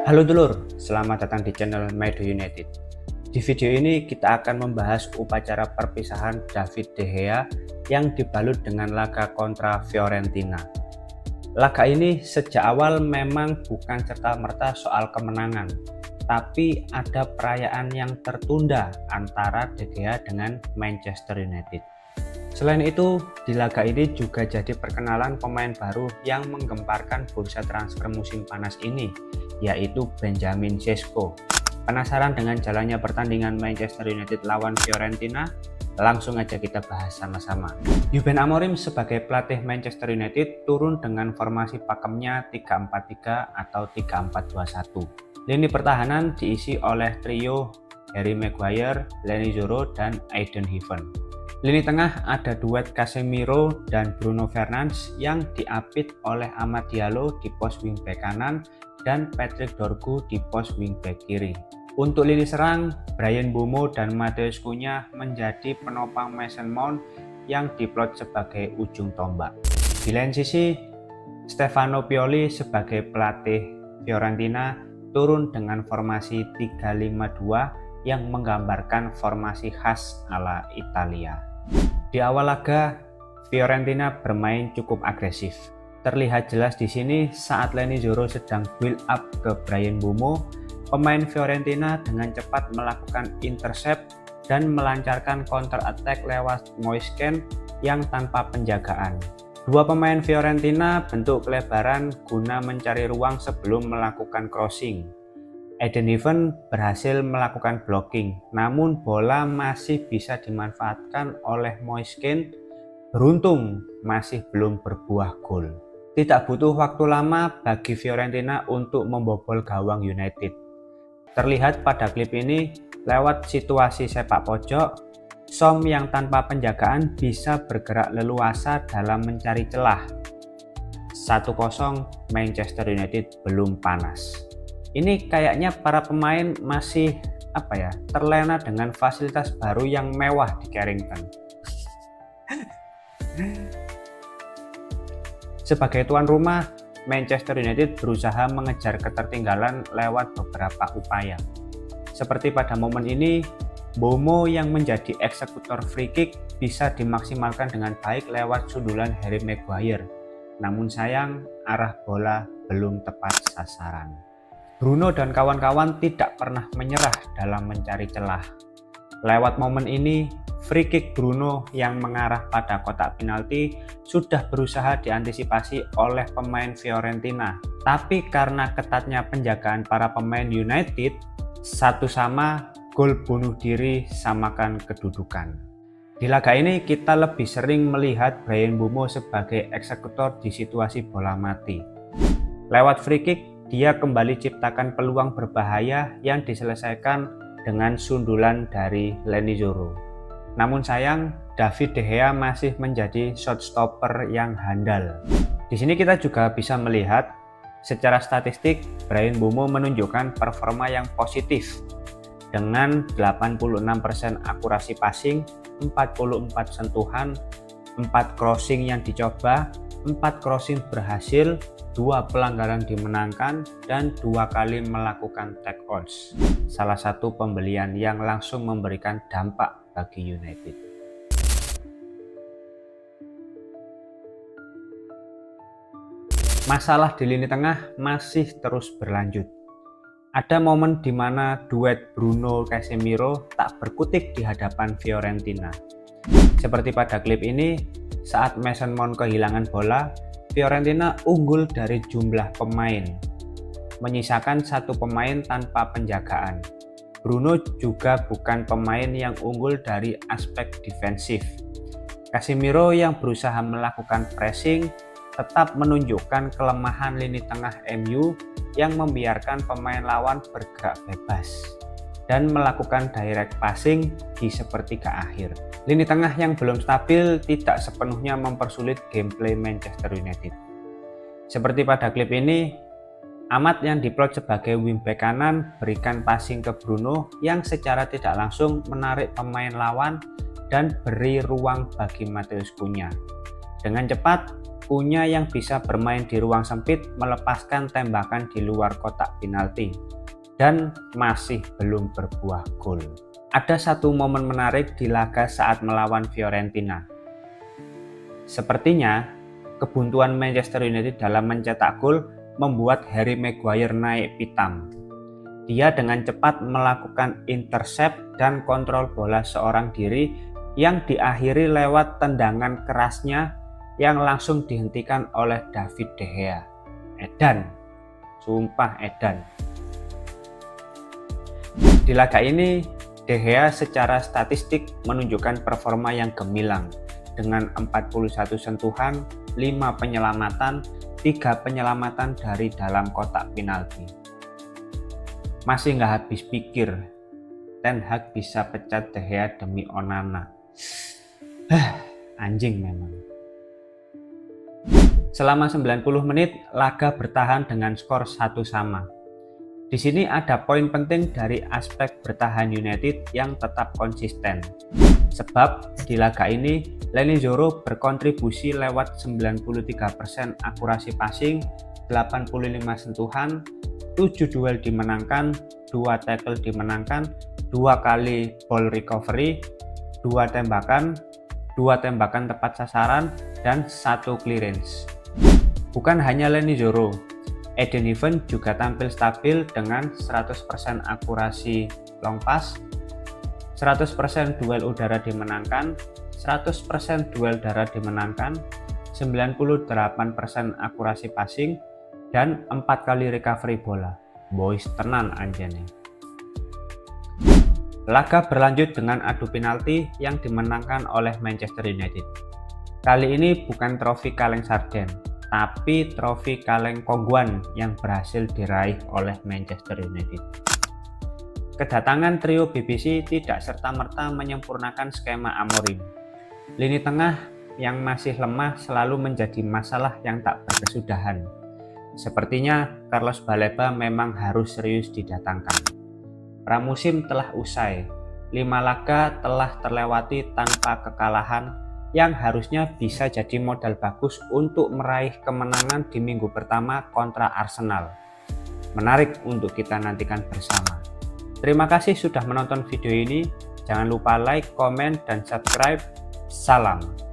Halo dulur, selamat datang di channel Maido United. Di video ini kita akan membahas upacara perpisahan David De Gea yang dibalut dengan laga kontra Fiorentina. Laga ini sejak awal memang bukan serta-merta soal kemenangan, tapi ada perayaan yang tertunda antara De Gea dengan Manchester United. Selain itu, di laga ini juga jadi perkenalan pemain baru yang menggemparkan bursa transfer musim panas ini, yaitu Benjamin Sesko. Penasaran dengan jalannya pertandingan Manchester United lawan Fiorentina? Langsung aja kita bahas sama-sama. Ruben Amorim sebagai pelatih Manchester United turun dengan formasi pakemnya 3-4-3 atau 3-4-2-1. Lini pertahanan diisi oleh trio Harry Maguire, Leny Yoro, dan Aiden Heaven. Lini tengah ada duet Casemiro dan Bruno Fernandes yang diapit oleh Amad Diallo di pos wingback kanan dan Patrick Dorgu di pos wingback kiri. Untuk lini serang, Bryan Mbeumo dan Matheus Cunha menjadi penopang Mason Mount yang diplot sebagai ujung tombak. Di lain sisi, Stefano Pioli sebagai pelatih Fiorentina turun dengan formasi 3-5-2 yang menggambarkan formasi khas ala Italia. Di awal laga, Fiorentina bermain cukup agresif. Terlihat jelas di sini saat Leny Yoro sedang build up ke Bryan Mbeumo, pemain Fiorentina dengan cepat melakukan intercept dan melancarkan counter attack lewat Moise Kean yang tanpa penjagaan. Dua pemain Fiorentina bentuk kelebaran guna mencari ruang sebelum melakukan crossing. Aiden Heaven berhasil melakukan blocking, namun bola masih bisa dimanfaatkan oleh Moise Kean. Beruntung masih belum berbuah gol. Tidak butuh waktu lama bagi Fiorentina untuk membobol gawang United. Terlihat pada klip ini, lewat situasi sepak pojok, Som yang tanpa penjagaan bisa bergerak leluasa dalam mencari celah. 1-0 Manchester United belum panas. Ini kayaknya para pemain masih terlena dengan fasilitas baru yang mewah di Carrington. Sebagai tuan rumah, Manchester United berusaha mengejar ketertinggalan lewat beberapa upaya. Seperti pada momen ini, Mbeumo yang menjadi eksekutor free kick bisa dimaksimalkan dengan baik lewat sundulan Harry Maguire. Namun sayang, arah bola belum tepat sasaran. Bruno dan kawan-kawan tidak pernah menyerah dalam mencari celah. Lewat momen ini, free kick Bruno yang mengarah pada kotak penalti sudah berusaha diantisipasi oleh pemain Fiorentina. Tapi karena ketatnya penjagaan para pemain United, 1-1 gol bunuh diri samakan kedudukan. Di laga ini kita lebih sering melihat Bryan Mbeumo sebagai eksekutor di situasi bola mati. Lewat free kick, dia kembali ciptakan peluang berbahaya yang diselesaikan dengan sundulan dari Leny Yoro. Namun sayang, David De Gea masih menjadi shot stopper yang handal. Di sini kita juga bisa melihat secara statistik Bryan Mbeumo menunjukkan performa yang positif dengan 86% akurasi passing, 44 sentuhan, 4 crossing yang dicoba, 4 crossing berhasil, 2 pelanggaran dimenangkan, dan 2 kali melakukan take ons. Salah satu pembelian yang langsung memberikan dampak bagi United. Masalah di lini tengah masih terus berlanjut. Ada momen di mana duet Bruno Casemiro tak berkutik di hadapan Fiorentina. Seperti pada klip ini, saat Mason Mount kehilangan bola, Fiorentina unggul dari jumlah pemain, menyisakan 1 pemain tanpa penjagaan. Bruno juga bukan pemain yang unggul dari aspek defensif. Casemiro yang berusaha melakukan pressing tetap menunjukkan kelemahan lini tengah MU yang membiarkan pemain lawan bergerak bebas dan melakukan direct passing di sepertiga akhir. Lini tengah yang belum stabil tidak sepenuhnya mempersulit gameplay Manchester United. Seperti pada klip ini, Amad yang diplot sebagai wingback kanan berikan passing ke Bruno yang secara tidak langsung menarik pemain lawan dan beri ruang bagi Matheus Cunha. Dengan cepat, Cunha yang bisa bermain di ruang sempit melepaskan tembakan di luar kotak penalti dan masih belum berbuah gol. Ada satu momen menarik di laga saat melawan Fiorentina. Sepertinya kebuntuan Manchester United dalam mencetak gol membuat Harry Maguire naik pitam. Dia dengan cepat melakukan intercept dan kontrol bola seorang diri yang diakhiri lewat tendangan kerasnya yang langsung dihentikan oleh David De Gea. Edan, sumpah edan. Di laga ini De Gea secara statistik menunjukkan performa yang gemilang dengan 41 sentuhan, 5 penyelamatan, 3 penyelamatan dari dalam kotak penalti. Masih nggak habis pikir, Ten Hag bisa pecat De Gea demi Onana. Anjing memang. Selama 90 menit, laga bertahan dengan skor 1-1. Di sini ada poin penting dari aspek bertahan United yang tetap konsisten. Sebab di laga ini, Leny Yoro berkontribusi lewat 93% akurasi passing, 85 sentuhan, 7 duel dimenangkan, 2 tackle dimenangkan, 2 kali ball recovery, 2 tembakan tepat sasaran, dan 1 clearance. Bukan hanya Leny Yoro, Eden Heaven juga tampil stabil dengan 100% akurasi long pass, 100% duel udara dimenangkan, 100% duel darat dimenangkan, 98% akurasi passing, dan 4 kali recovery bola. Boys tenan anjane. Laga berlanjut dengan adu penalti yang dimenangkan oleh Manchester United. Kali ini bukan trofi kaleng sarden, tapi trofi kaleng kongguan yang berhasil diraih oleh Manchester United. Kedatangan trio BBC tidak serta-merta menyempurnakan skema Amorim. Lini tengah yang masih lemah selalu menjadi masalah yang tak berkesudahan. Sepertinya Carlos Baleba memang harus serius didatangkan. Pramusim telah usai, 5 laga telah terlewati tanpa kekalahan yang harusnya bisa jadi modal bagus untuk meraih kemenangan di minggu pertama kontra Arsenal. Menarik untuk kita nantikan bersama. Terima kasih sudah menonton video ini. Jangan lupa like, komen, dan subscribe. Salam.